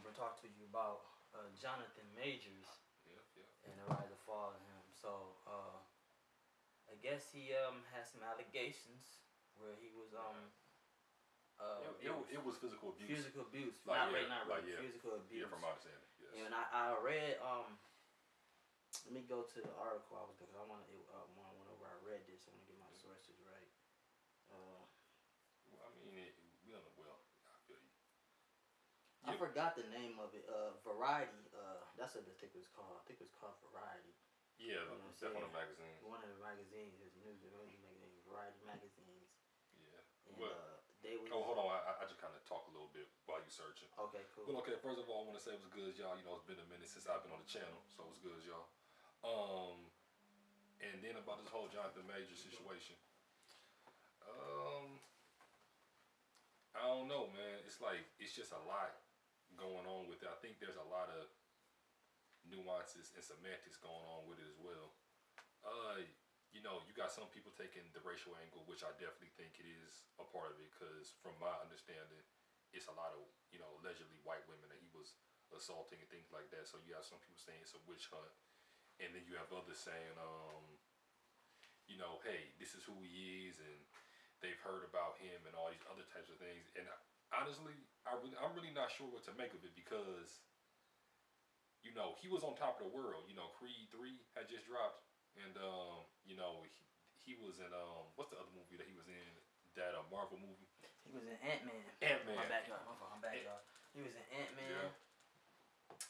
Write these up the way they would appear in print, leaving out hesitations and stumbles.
gonna talk to you about Jonathan Majors Yeah, yeah. and the rise and fall of him. So I guess he had some allegations where he was Right. it was It was physical abuse. physical abuse, Like not yeah, rape, not like rape, yeah, physical yeah. abuse. From my understanding, yes. And I read let me go to the article I was because I want to whenever I read this I want to get my sources right. Well, I mean, we don't know. Well, I feel you. I Yeah, forgot the name of it. Variety. That's what I think it was called. I think it was called Variety. yeah. You know what I'm That's on saying? the magazine. One of the magazines, his news magazine, Variety magazines, Yeah. and Well, they was. oh, hold on. I just kind of talk a little bit while you searching. Okay, cool. Well, okay. First of all, I want to say it was good, y'all. You know, it's been a minute since I've been on the channel, so it was good, y'all. And then about this whole Jonathan Major situation. Um, I don't know, man. It's like it's just a lot going on with it. I think there's a lot of nuances and semantics going on with it as well. Uh, you got some people taking the racial angle, which I definitely think it is a part of it, because from my understanding, it's a lot of allegedly white women that he was assaulting and things like that. So you have some people saying it's a witch hunt, and then you have others saying, hey, this is who he is, and they've heard about him and all these other types of things. And honestly, I'm really not sure what to make of it because he was on top of the world. Creed 3 had just dropped, and he was in what's the other movie that he was in? That Marvel movie. He was in Ant-Man. Ant-Man. My bad, y'all. I'm back, y'all. He was in Ant-Man.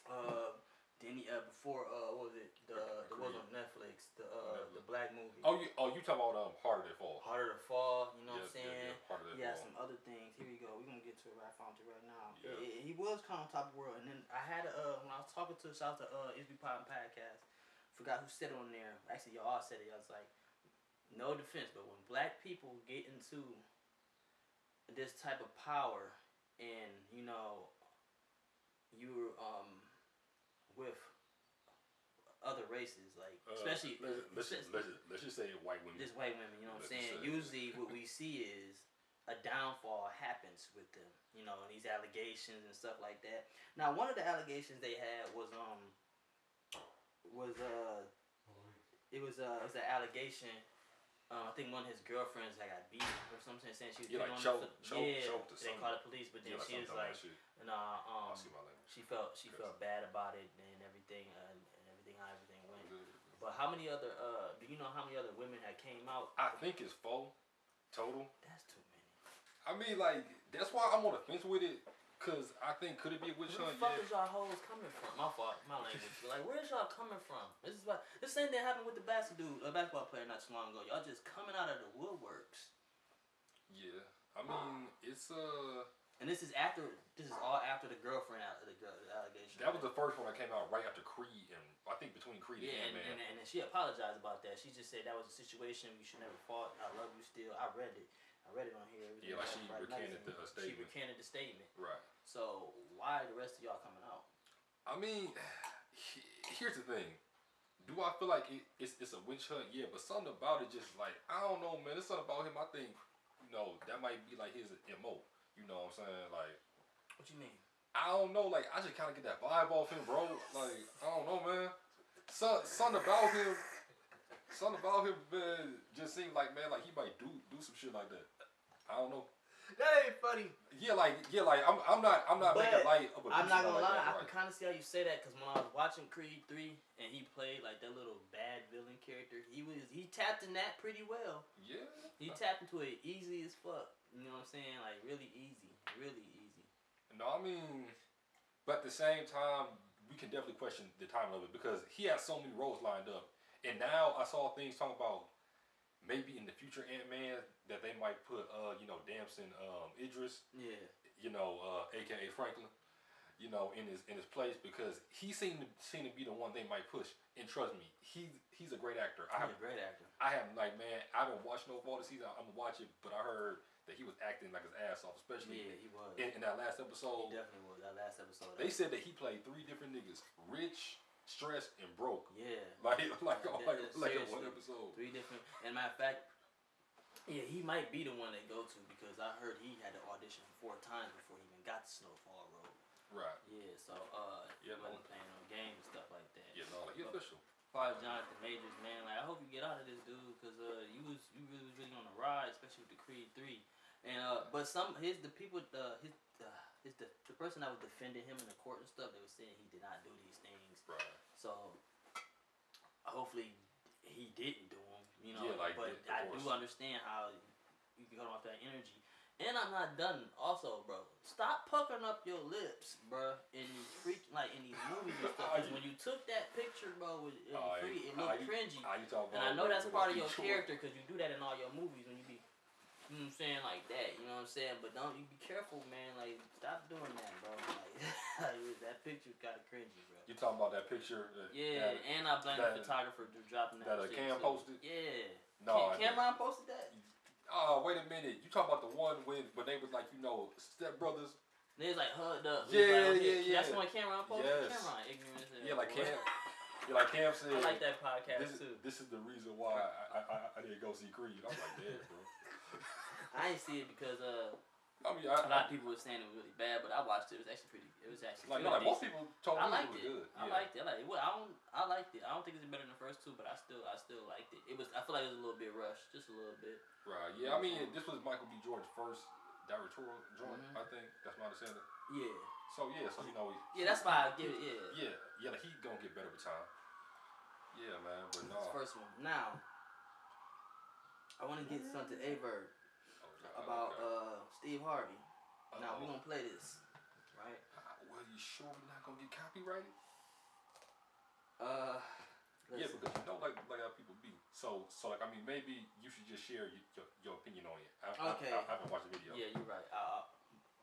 Yeah. Then he before what was it the was on Netflix the black movie. Oh, you talking about Harder to Fall? Harder to Fall. You know what I'm saying? Yeah, Harder to He had Fall. some other things. Here we go. We're gonna get to it. I found it right now. Yeah. He was kind of on top of the world, and then I had when I was talking to shout out to Isby Pop Podcast. Forgot who said it on there. Actually, y'all all said it. I was like, no defense, but when black people get into this type of power, and you're with other races, like especially let's just say white women. Just white women, you know what I'm saying? Usually what we see is a downfall happens with them, and these allegations and stuff like that. Now, one of the allegations they had was it was an allegation. I think one of his girlfriends got beat or something, saying she was like choked or they something. called the police, but then she was like, she felt bad about it and everything, how everything went. But how many other do you know how many other women had came out? I think it's 4 total. That's too many. I mean, like, that's why I'm on the fence with it. Cause I think could it be a witch hunt? Where the fuck is y'all hoes coming from? My fault, my language. But like, where's y'all coming from? This same thing happened with the basketball player not too long ago. Y'all just coming out of the woodworks. Yeah, I mean it's And this is all after the girlfriend the allegation. That was the first one that came out right after Creed, and I think between Creed and Ant-Man. And she apologized about that. She just said that was a situation we should never fought. I love you still. I read it on here. Yeah, like she recanted the statement. She recanted the statement. Right. So why are the rest of y'all coming out? I mean, here's the thing. Do I feel like it's a witch hunt? Yeah, but something about it just like, I don't know, man. There's something about him. I think, that might be like his MO. You know what I'm saying? Like, what you mean? I don't know. Like, I just kind of get that vibe off him, bro. Like, I don't know, man. Something about him, man, just seemed like, man, like he might do some shit like that. I don't know. That ain't funny. Yeah, like I'm not making light of a. I'm not gonna lie. That, I can kind of see how you say that, because when I was watching Creed 3 and he played like that little bad villain character, he tapped in that pretty well. Yeah. He tapped into it easy as fuck. You know what I'm saying? Like really easy. No, I mean, but at the same time, we can definitely question the timing of it because he has so many roles lined up, and now I saw things talking about maybe in the future Ant-Man that they might put Damson Idris, aka Franklin, in his place, because he seemed to be the one they might push. And trust me, he's a great actor. He's a great actor. I haven't man, I haven't watched no fall this season. I'm gonna watch it, but I heard that he was acting like his ass off, especially he was in that last episode. He definitely was. That last episode. They said that he played 3 different niggas: rich, stressed, and broke. Yeah. Like in one episode. 3 different. And matter of fact, yeah, he might be the one they go to, because I heard he had to audition 4 times before he even got to Snowfall Road. Right. Yeah. So he Yeah, no. wasn't playing no games and stuff like that. Yeah, no, like he official. As far as Jonathan Majors, man, like I hope you get out of this, dude, because you really was really on the ride, especially with the Creed 3. And but the people the person that was defending him in the court and stuff, they were saying he did not do these things. Right. So hopefully he didn't do them, you know. Yeah, like, but I do understand how you can cut off that energy. And I'm not done. Also, bro, stop puckering up your lips, bro, in these in these movies and stuff. Because when you took that picture, bro, it looked cringy. And I know that's part of your character because you do that in all your movies when you be, you know what I'm saying, like that. You know what I'm saying? But don't you be careful, man. Like, stop doing that, bro. Like that picture kind of cringy, bro. You talking about that picture? And I blame the photographer for dropping that. That Cam posted? Yeah. No, Cameron posted that. Oh, wait a minute. You talking about the one when they was like, Step Brothers? They was like hugged up. Yeah. That's when Cameron posted. Yes. Cameron ignorant. Yeah, like Cam. Yeah, like Cam said. I like that podcast too. This is the reason why I didn't go see Creed. I was like, damn, bro. I didn't see it because a lot of people were saying it was really bad, but I watched it. It was actually like most people told me it was good. I liked it. I liked it. I don't think it's better than the first two, but I still liked it. I feel like it was a little bit rushed, just a little bit. Right. Yeah. I mean, this was Michael B. Jordan's first directorial joint. I think that's my understanding. Yeah. So you know. That's why I give it. Yeah. Yeah. Like, he gonna get better with time. Yeah, man. But no. This first one. Now, I want to get something to verb about Steve Harvey. Now we're gonna play this, right? Well, you sure we're not gonna get copyrighted? Yeah, because like how people be. So like, I mean, maybe you should just share your opinion on it. I haven't watched the video. Yeah, you're right.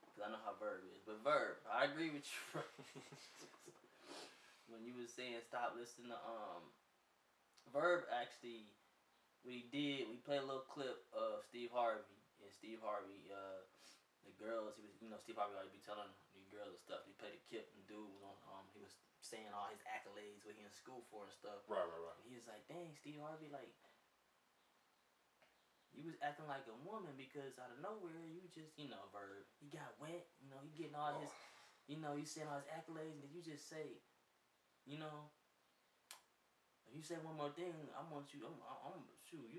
Because I know how verb is, but verb, I agree with you. When you was saying stop listening to verb, actually, we played a little clip of Steve Harvey, and Steve Harvey, the girls, Steve Harvey always be telling the girls and stuff. He played a kip and dude was on, he was saying all his accolades, what he in school for and stuff. Right. And he was like, dang, Steve Harvey, like, you was acting like a woman because out of nowhere, you just, verb. He got wet, he getting all his, you saying all his accolades, and then you just say, if you say one more thing, I'm you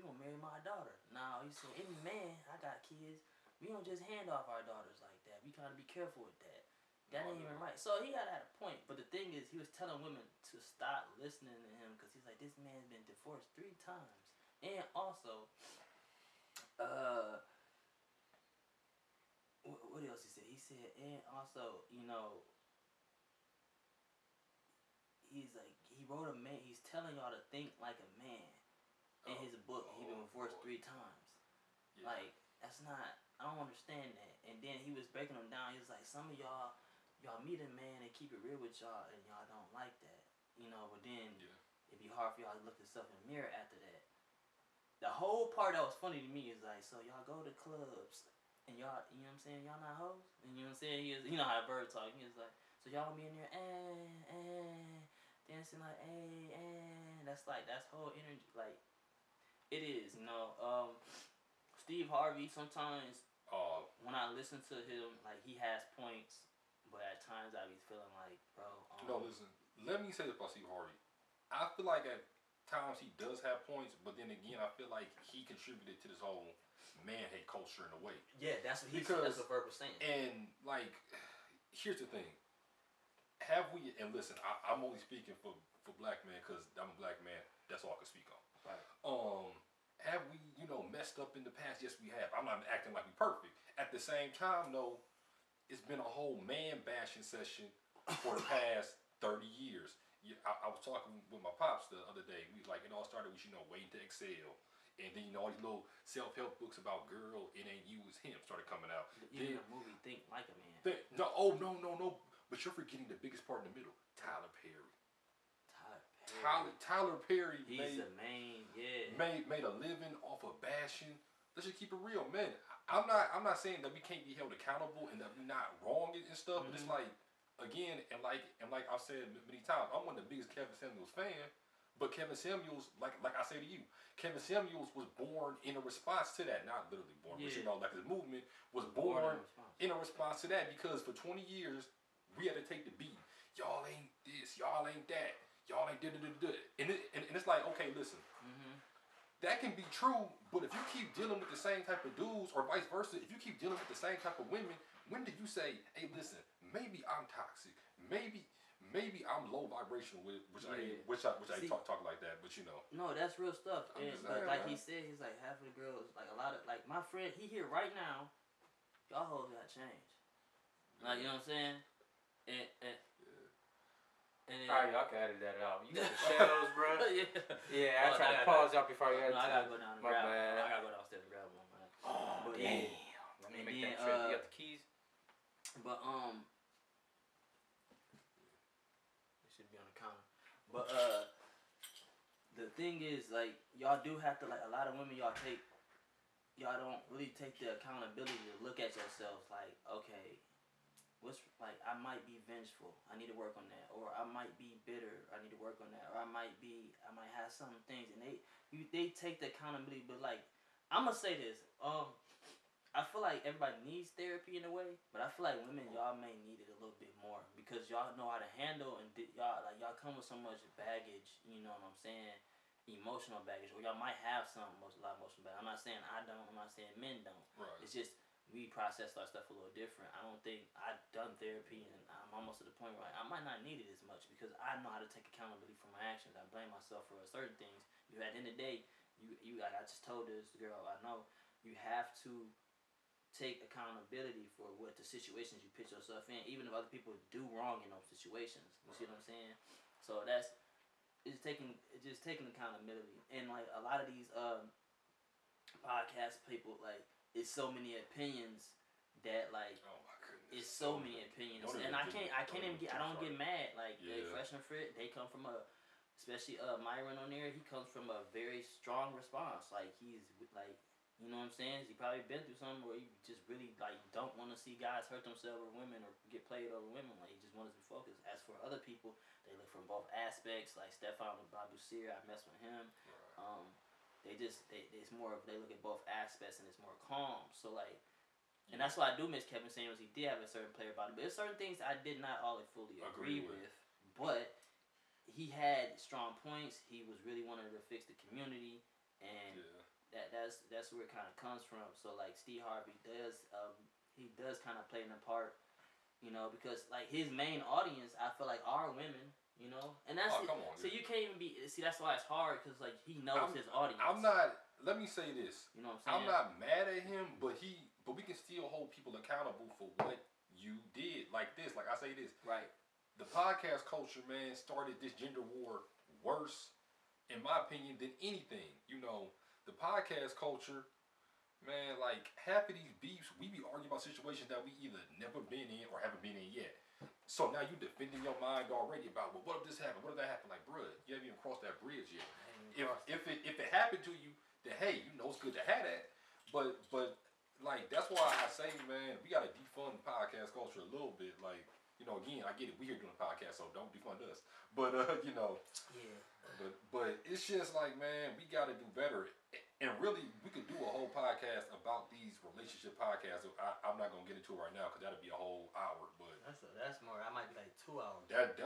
gonna marry my daughter. Now, he said, any man, I got kids, we don't just hand off our daughters like that. We gotta be careful with that. That ain't even right. So he had a point, but the thing is, he was telling women to stop listening to him because he's like, this man's been divorced 3 times, and also, what else he said? He said, and also, he's like, he wrote he's telling y'all to think like a man in his book. He been divorced 3 times. Yeah. Like, that's not. I don't understand that. And then he was breaking them down. He was like, some of y'all meet a man and keep it real with y'all, and y'all don't like that, But then it'd be hard for y'all to look yourself in the mirror after that. The whole part that was funny to me is like, so y'all go to clubs and y'all, you know what I'm saying, y'all not hoes, and you know what I'm saying. He is, how bird talk. He was like, so y'all be in there, dancing like, that's whole energy. Like, it is, Steve Harvey sometimes. When I listen to him, like, he has points, but at times I be feeling like, bro. Listen. Let me say this about Steve Harvey. I feel like at times he does have points, but then again, I feel like he contributed to this whole man hate culture in a way. Yeah, that's what Verb was saying. And like, here's the thing. Have we? And listen, I'm only speaking for black men because I'm a black man. That's all I can speak on. Right. Have we, messed up in the past? Yes, we have. I'm not acting like we're perfect. At the same time, though, it's been a whole man bashing session for the past 30 years. I was talking with my pops the other day. We like, it all started with, waiting to excel. And then, all these little self-help books about girl, it ain't you, it's him started coming out. Even the movie Think Like a Man. No. But you're forgetting the biggest part in the middle. Tyler Perry. Tyler Perry He's a main, made a living off of bashing. Let's just keep it real, man. I'm not saying that we can't be held accountable and that we're not wrong and stuff, but it's like, again, and like I've said many times, I'm one of the biggest Kevin Samuels fan. But Kevin Samuels, like I say to you, Kevin Samuels was born in a response to that. Not literally born, but like his movement was born in a response to that, because for 20 years we had to take the beat. y'all ain't this, y'all ain't that, y'all ain't da. And it's like, okay, listen. That can be true, but if you keep dealing with the same type of dudes, or vice versa, if you keep dealing with the same type of women, when do you say, "Hey, listen, maybe I'm toxic, maybe I'm low vibrational with," which I See, talk like that, but you know. No, that's real stuff. I'm And just but saying, like man. he said, he's like half of the girls, like a lot of like my friend, he here right now. Y'all hoes got changed. Like you know what I'm saying? And Alright, y'all can edit that out. You got the shadows, bro. yeah. I tried to pause y'all before you had I gotta go down and my grab bad. one. I gotta go downstairs and grab one, man. Oh, But damn. Let me make that trip. You got the keys? But it should be on the counter. But the thing is, like, y'all do have to, like, a lot of women y'all don't really take the accountability to look at yourselves like, okay, what's like I might be vengeful, I need to work on that, or I might be bitter, I need to work on that, or I might have some things, and they take the accountability. But like, I'm gonna say this, I feel like everybody needs therapy in a way, but I feel like women, y'all may need it a little bit more because y'all know how to handle, and y'all come with so much baggage, you know what I'm saying, emotional baggage, or y'all might have a lot of emotional baggage. I'm not saying I don't, I'm not saying men don't. Right. It's just we process our stuff a little different. I don't think I've done therapy, and I'm almost to the point where I might not need it as much because I know how to take accountability for my actions. I blame myself for certain things. At the end of the day, you like I just told this girl I know, you have to take accountability for what the situations you put yourself in, even if other people do wrong in those situations. You see what I'm saying? So it's just taking accountability. And like a lot of these podcast people, like, it's so many opinions that like, oh my goodness, it's so many opinions, and I don't get mad. Like Fresh and Fit, they come from especially Myron on there, he comes from a very strong response. Like he's like, you know what I'm saying? He probably been through something where he just really like don't want to see guys hurt themselves or women or get played over women. Like he just wants to be focused. As for other people, they look from both aspects. Like Stefan with Babu Seer, I mess with him. It's more of they look at both aspects and it's more calm. So like, and that's why I do miss Kevin Samuels. He did have a certain player about him, but there's certain things I did not all fully agree with. But he had strong points. He was really wanting to fix the community, and that's where it kind of comes from. So like Steve Harvey does kind of play an part, you know, because like his main audience, I feel like, are women. You know, and that's come on, so you can't even be. See, that's why it's hard because like he knows his audience. I'm not. Let me say this. You know what I'm saying? I'm not mad at him, but we can still hold people accountable for what you did. Like this, like I say this. Right. The podcast culture, man, started this gender war worse, in my opinion, than anything. You know, the podcast culture, man, like half of these beefs, we be arguing about situations that we either never been in or haven't been in yet. So now you defending your mind already about, well, what if this happened? What if that happened? Like, bruh, you haven't even crossed that bridge yet. If it happened to you, then hey, you know it's good to have that. But like that's why I say, man, we gotta defund podcast culture a little bit. Like, you know, again, I get it. We here doing a podcast, so don't defund us. But you know, yeah. But it's just like, man, we gotta do better. And really, we could do a whole podcast about these relationship podcasts. I'm not gonna get into it right now because that'll be a whole hour. But that's more. I might be like 2 hours. That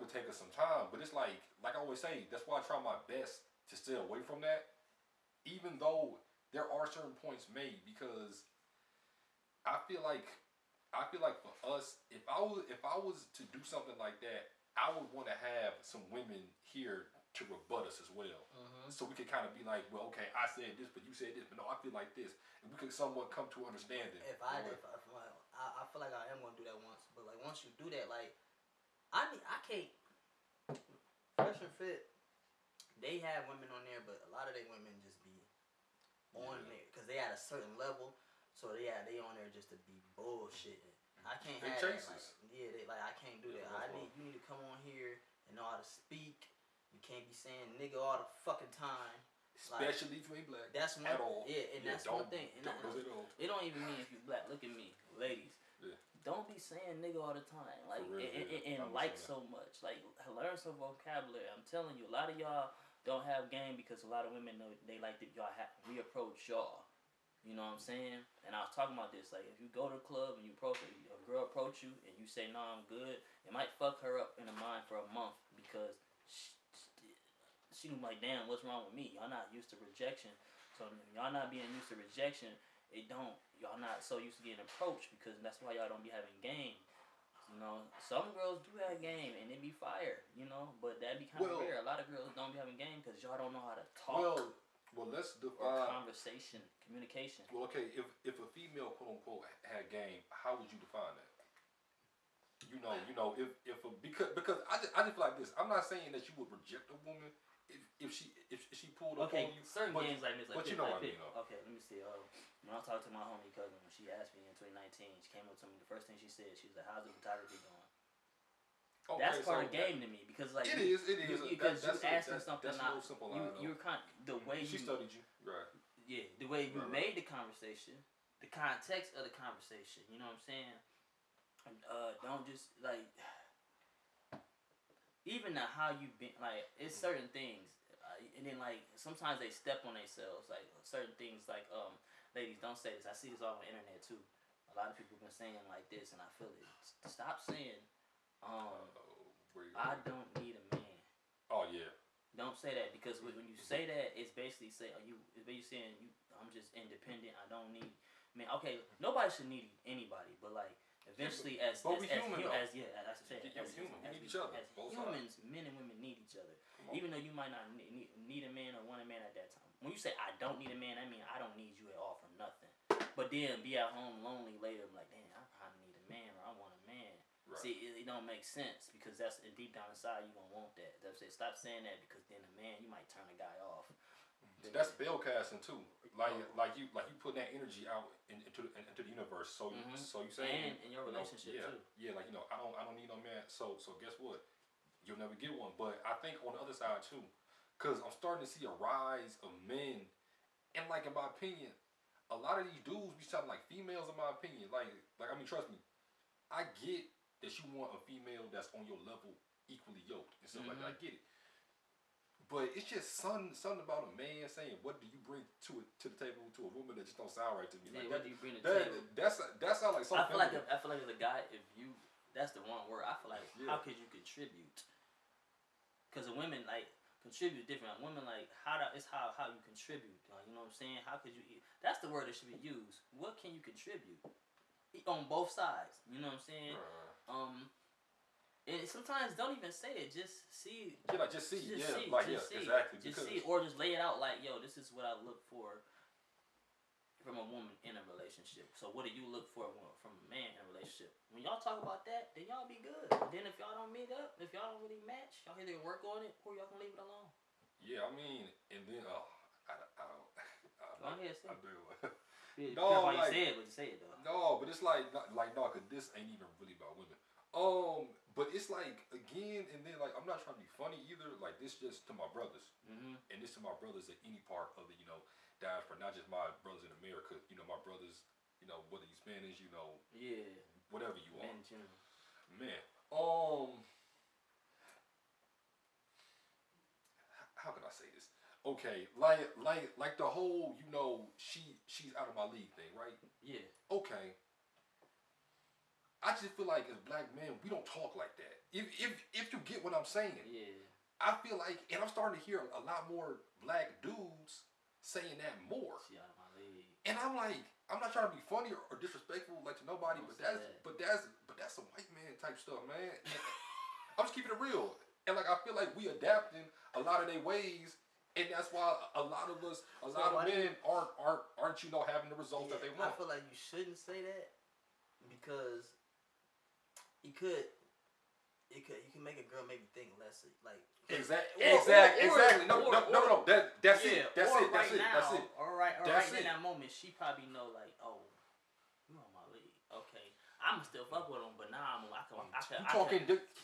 would take us some time. But it's like I always say, that's why I try my best to stay away from that. Even though there are certain points made, because I feel like for us, if I was to do something like that, I would want to have some women here to rebut us as well. So we could kind of be like, well, okay, I said this, but you said this, but no, I feel like this, and we could somewhat come to understanding. I feel like I am gonna do that once, but like once you do that, like I can't. Fresh and Fit, they have women on there, but a lot of they women just be on there because they at a certain level, so they on there just to be bullshitting. I can't have chasers. I can't do that. You need to come on here and know how to speak. You can't be saying nigga all the fucking time. Especially if you ain't black. That's one. At all. Yeah, and that's one thing. And it don't even mean if you black. Look at me, ladies. Yeah. Don't be saying nigga all the time. Like and like so much. Like learn some vocabulary. I'm telling you, a lot of y'all don't have game because a lot of women know they like that y'all we approach y'all. You know what I'm saying? And I was talking about this. Like, if you go to the club and a girl approach you and you say, "No, I'm good," it might fuck her up in the mind for a month because she like, "Damn, what's wrong with me? Y'all not used to rejection. So y'all not being used to rejection. Y'all not so used to getting approached because that's why y'all don't be having game." You know, some girls do have game and they be fire, you know, but that be kind of rare. A lot of girls don't be having game because y'all don't know how to talk. Well, let's define or conversation, communication. Well, okay, if a female quote unquote had game, how would you define that? If because I just feel like this. I'm not saying that you would reject a woman if she pulled up on you. Certain games like this, but you know what I mean. Okay, let me see. When I talked to my homie cousin, when she asked me in 2019, she came up to me. The first thing she said, she was like, "How's the photography going?" Okay, that's part of the game to me because like it is because you asking something that's not simple you're the way she studied you right. Yeah, the way you made the conversation, the context of the conversation. You know what I'm saying? Don't just like even how you been like it's certain things, and then like sometimes they step on themselves like certain things like ladies don't say this. I see this all on the internet too. A lot of people have been saying like this, and I feel it. Stop saying, I don't need a man. Oh yeah. Don't say that because when you say that, it's basically saying I'm just independent. I don't need. Man, okay, nobody should need anybody, but like eventually, as humans, men and women need each other. Even though you might not need a man or want a man at that time. When you say I don't need a man, I mean I don't need you at all for nothing. But then be at home lonely later, I'm like, damn, I probably need a man or I want a man. Right. See, it don't make sense because that's deep down inside you gonna want that. That's it. Stop saying that because then a man you might turn a guy off. That's spell casting too. Like you putting that energy out into the universe. So you saying and in your relationship too. Yeah, like I don't need no man. So guess what? You'll never get one. But I think on the other side too, because I'm starting to see a rise of men, and like in my opinion, a lot of these dudes be sounding like females. In my opinion, like I mean, trust me, I get that you want a female that's on your level, equally yoked and stuff like that. I get it. But it's just something about a man saying, "What do you bring to the table to a woman that just don't sound right to me?" Yeah, like what do you bring to the table? That sounds like something. I feel like as a guy, that's the one word. I feel like how could you contribute? Because a women like contribute different. Women like it's how you contribute. You know what I'm saying? How could you? That's the word that should be used. What can you contribute? On both sides. You know what I'm saying? And sometimes don't even say it. Just see. Yeah, like just see. Exactly. Just see, or just lay it out like, yo, this is what I look for from a woman in a relationship. So what do you look for from a man in a relationship? When y'all talk about that, then y'all be good. But then if y'all don't meet up, if y'all don't really match, y'all either work on it or y'all can leave it alone. Yeah, I mean, and then I don't. Go ahead, say I do. No, why you say it, but you say it though. No, but it's like no, cause this ain't even really about women. But it's like again, and then like I'm not trying to be funny either. Like this just to my brothers, and this to my brothers at any part of the diaspora, not just my brothers in America. My brothers, whether you Spanish, whatever you are, man. How can I say this? Okay, like the whole she's out of my league thing, right? Yeah. Okay. I just feel like as black men, we don't talk like that. If you get what I'm saying, I feel like, and I'm starting to hear a lot more black dudes saying that more. She out of my league. And I'm like, I'm not trying to be funny or disrespectful like to nobody, but that's some white man type stuff, man. I'm just keeping it real, and like I feel like we adapting a lot of their ways. And that's why a lot of men aren't having the results that they want. I feel like you shouldn't say that because you can make a girl maybe think less like exactly. No. That's it. All right. In that moment, she probably know like, oh, you on my league. Okay, I'ma still fuck with him, but now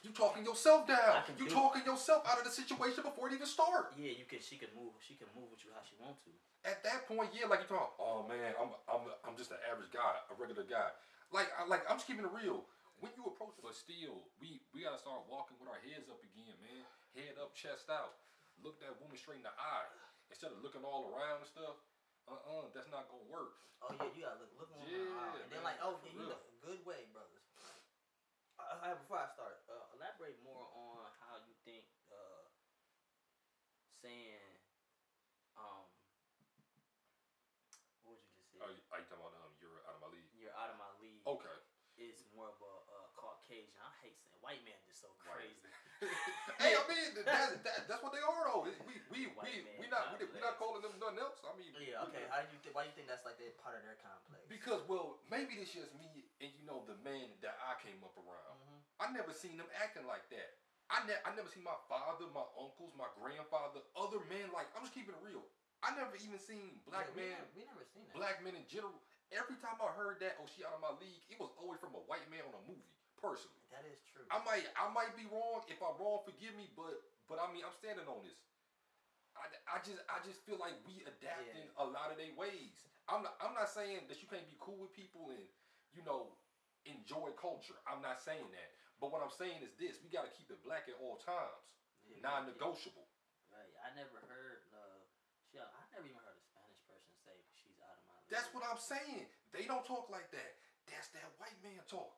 you talking yourself down. You talking yourself out of the situation before it even start. Yeah, she can move with you how she want to. At that point, like you talking. Oh man, I'm just an average guy, a regular guy. Like I'm just keeping it real. When you approach, but still, we gotta start walking with our heads up again, man. Head up, chest out. Look that woman straight in the eye instead of looking all around and stuff. That's not gonna work. Oh yeah, you gotta look on Yeah, and then man, like, oh, for you real. know, good way, brothers. Before I start, elaborate more on how you think saying um what would you just say? Are you talking about you're out of my league? You're out of my league. Okay. Is more of a Caucasian. I hate saying white man is so crazy. Hey, I mean that's what they are though. We not calling them nothing else. I mean. Yeah. Okay. Why do you think that's like they're part of their complex? Because well, maybe it's just me and the man that I came up around. Mm-hmm. I never seen them acting like that. I never seen my father, my uncles, my grandfather, other men like. I'm just keeping it real. I never even seen black men. We never seen that. Black men in general. Every time I heard that, oh, she out of my league, it was always from a white man on a movie. Personally, that is true. I might be wrong. If I'm wrong, forgive me. But I mean, I'm standing on this. I just feel like we adapting a lot of their ways. I'm not saying that you can't be cool with people and enjoy culture. I'm not saying that. But what I'm saying is this: we got to keep it black at all times, non-negotiable. Right. I never heard. I never even heard a Spanish person say she's out of my league. That's what I'm saying. They don't talk like that. That's that white man talk.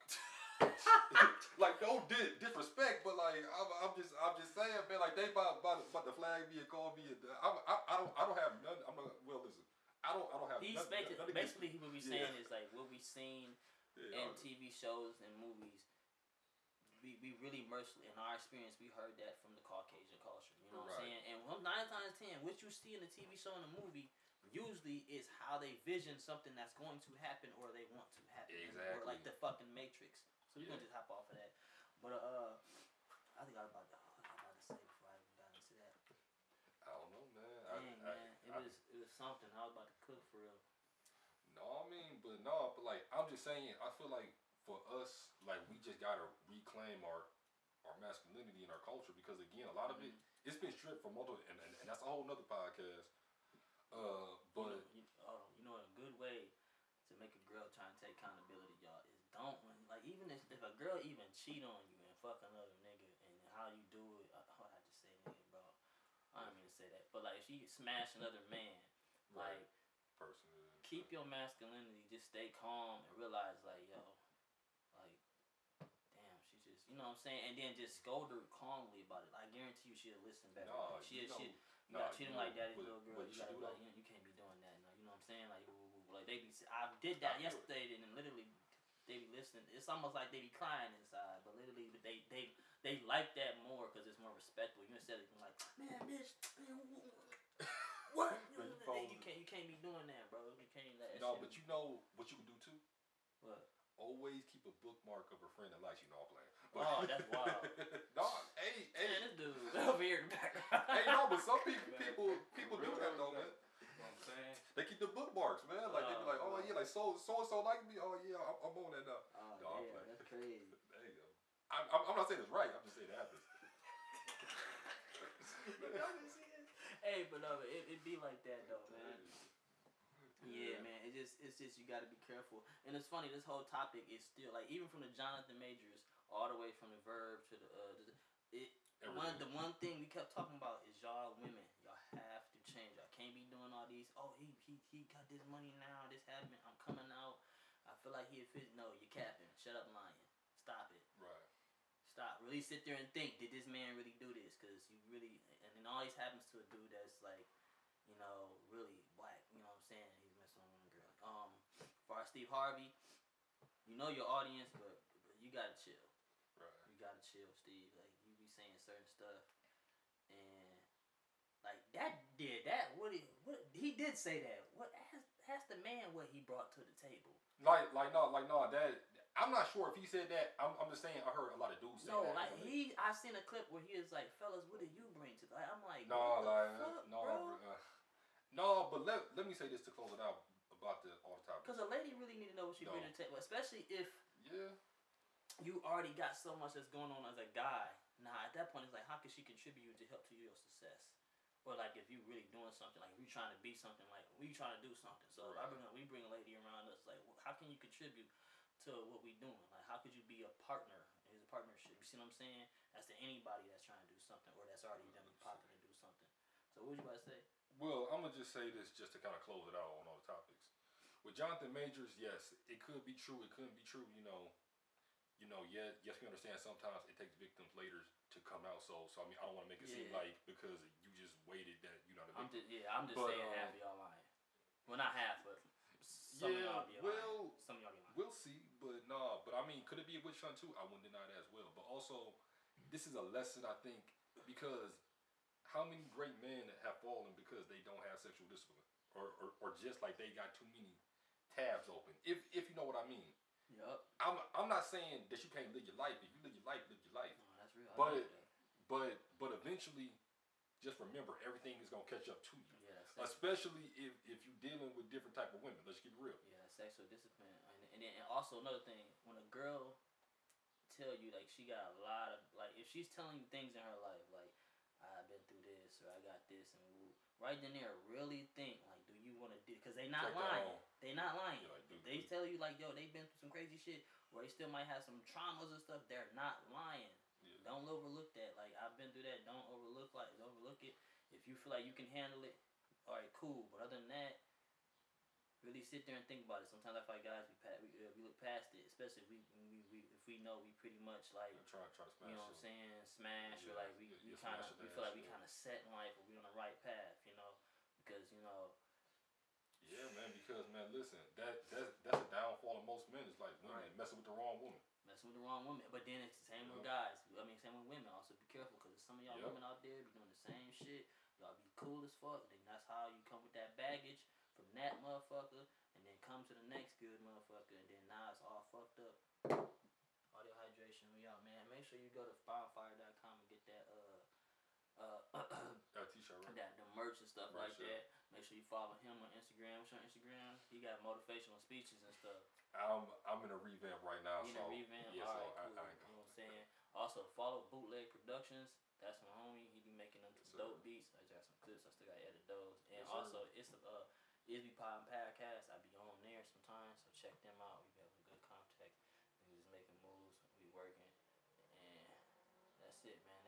Like no disrespect, but like I'm just saying, man. Like they about to flag me and call me. I don't have none. I'm not. Well, listen. I don't have. Basically, what we saying is like what we seen in TV shows and movies. We really mercilessly, in our experience, we heard that from the Caucasian culture. You know what I'm saying? And 9 times 10, what you see in the TV show and the movie usually is how they vision something that's going to happen or they want to happen. Exactly. Or like the fucking Matrix. So we're gonna just hop off of that. But I think I was about to say before I even got into that. I don't know, man. Dang, man, it was something. I was about to cook for real. No, but like I'm just saying, I feel like for us, like we just gotta reclaim our masculinity in our culture because again, a lot of it's been stripped from multiple, and that's a whole nother podcast. But you know, a good way to make a girl try and take accountability, y'all, is don't like even if a girl even cheat on you and fuck another nigga and how you do it. I just say nigga, bro. I don't mean to say that, but like if she smash another man, like keep your masculinity, just stay calm and realize like yo, like damn, she just you know what I'm saying, and then just scold her calmly about it. I guarantee you she'll listen better. She'll treat him like daddy's little girl. You gotta be like, you can't be doing that. You know what I'm saying? Like they be. I did that yesterday, and literally they be listening. It's almost like they be crying inside, but literally they like that more because it's more respectful. You instead of like, man, bitch, what? You can't be doing that, bro. You can't let. No, but you know what you can do too. What? Always keep a bookmark of a friend that likes you. No, I'm playing. Oh, that's wild. No, hey, man, this dude over here in the background. Hey, no, but some people do that though, man. You know what I'm saying? They keep the bookmarks, man. Like they be like, oh yeah, like so and so like me. Oh yeah, I'm on that now. Oh no, yeah, that's crazy. There you go. I'm not saying it's right. I'm just saying it happens. Hey, but it be like that though, man. Yeah, man. It's just you got to be careful. And it's funny. This whole topic is still like even from the Jonathan Majors all the way from the verb to the one thing we kept talking about is y'all women. Y'all have to change. Y'all can't be doing all these. Oh, he got this money now. This happened. I'm coming out. I feel like he fit. No, you're capping. Shut up, lying. Stop it. Right. Stop. Really sit there and think. Did this man really do this? Because you really, and it always happens to a dude that's like, really black. You know what I'm saying? He's messing with one girl. For our Steve Harvey, you know your audience, but you gotta chill. Right. You gotta chill, Steve. Like you be saying certain stuff, and like that. What he did say that. What ask the man what he brought to the table. Like no. That I'm not sure if he said that. I'm just saying I heard a lot of dudes say that. No, like I seen a clip where he was like, "Fellas, what did you bring to?" I'm like, no, fuck, no, bro? No, but let me say this to close it out about all the topics. Because a lady really need to know what you bring to the table, especially if you already got so much that's going on as a guy. Now at that point, it's like, how can she contribute to help to your success? Or like if you really doing something, like if you trying to be something, like we trying to do something. So we bring a lady around us, like how can you contribute to what we doing? Like how could you be a partner? It's a partnership. You see what I'm saying? That's to anybody that's trying to do something or that's already done popping to do something. So what was you about to say? Well, I'm gonna just say this just to kind of close it out on all the topics. With Jonathan Majors, yes, it could be true. It couldn't be true. Yeah, yes, we understand sometimes it takes victims later to come out. So I mean, I don't want to make it seem like because you just waited that you're not a victim. I'm just saying half of y'all lying. Well, not half, but some of y'all be lying. Some of y'all be lying. We'll see, but nah. But I mean, could it be a witch hunt too? I wouldn't deny that as well. But also, this is a lesson I think because how many great men have fallen because they don't have sexual discipline, or just like they got too many tabs open. If you know what I mean. Yup. I'm not saying that you can't live your life. If you live your life, live your life. No, that's real. But eventually, just remember everything is gonna catch up to you. Yeah, especially if you're dealing with different type of women. Let's get real. Yeah, sexual discipline, and then also another thing, when a girl tell you like she got a lot of like if she's telling you things in her life like I've been through this or I got this and right then there really think like do you want to do because they not lying. They not lying. Yeah, like, they tell you like yo they've been through some crazy shit or they still might have some traumas and stuff. They're not lying. Yeah. Don't overlook that. Like I've been through that. Don't overlook it. If you feel like you can handle it, all right, cool. But other than that, really sit there and think about it. Sometimes I feel like guys we look past it, especially if we know we pretty much like try to smash. You know what I'm saying? Smash or like we kind of we feel like we kind of set in life or we on the right path, because Yeah, man. Because man, listen, that's a downfall of most men. It's like women messing with the wrong woman. Messing with the wrong woman, but then it's the same with guys. I mean, same with women. Also, be careful because some of y'all women out there be doing the same shit. Y'all be cool as fuck. Then that's how you come with that baggage from that motherfucker, and then come to the next good motherfucker, and then now it's all fucked up. Audio hydration, we out, man. Make sure you go to foundfire.com and get that t-shirt, right? That the merch and stuff like that. Make sure you follow him on Instagram. What's your Instagram? He got motivational speeches and stuff. I'm in a revamp right now. You in a revamp? Yeah, all right, cool. You know what I'm saying? Also, follow Bootleg Productions. That's my homie. He be making them dope beats. I got some clips. I still got to edit those. And also, it's the Isby Pod and Podcast. I be on there sometimes, so check them out. We have a good contact. We just making moves. We working. And that's it, man.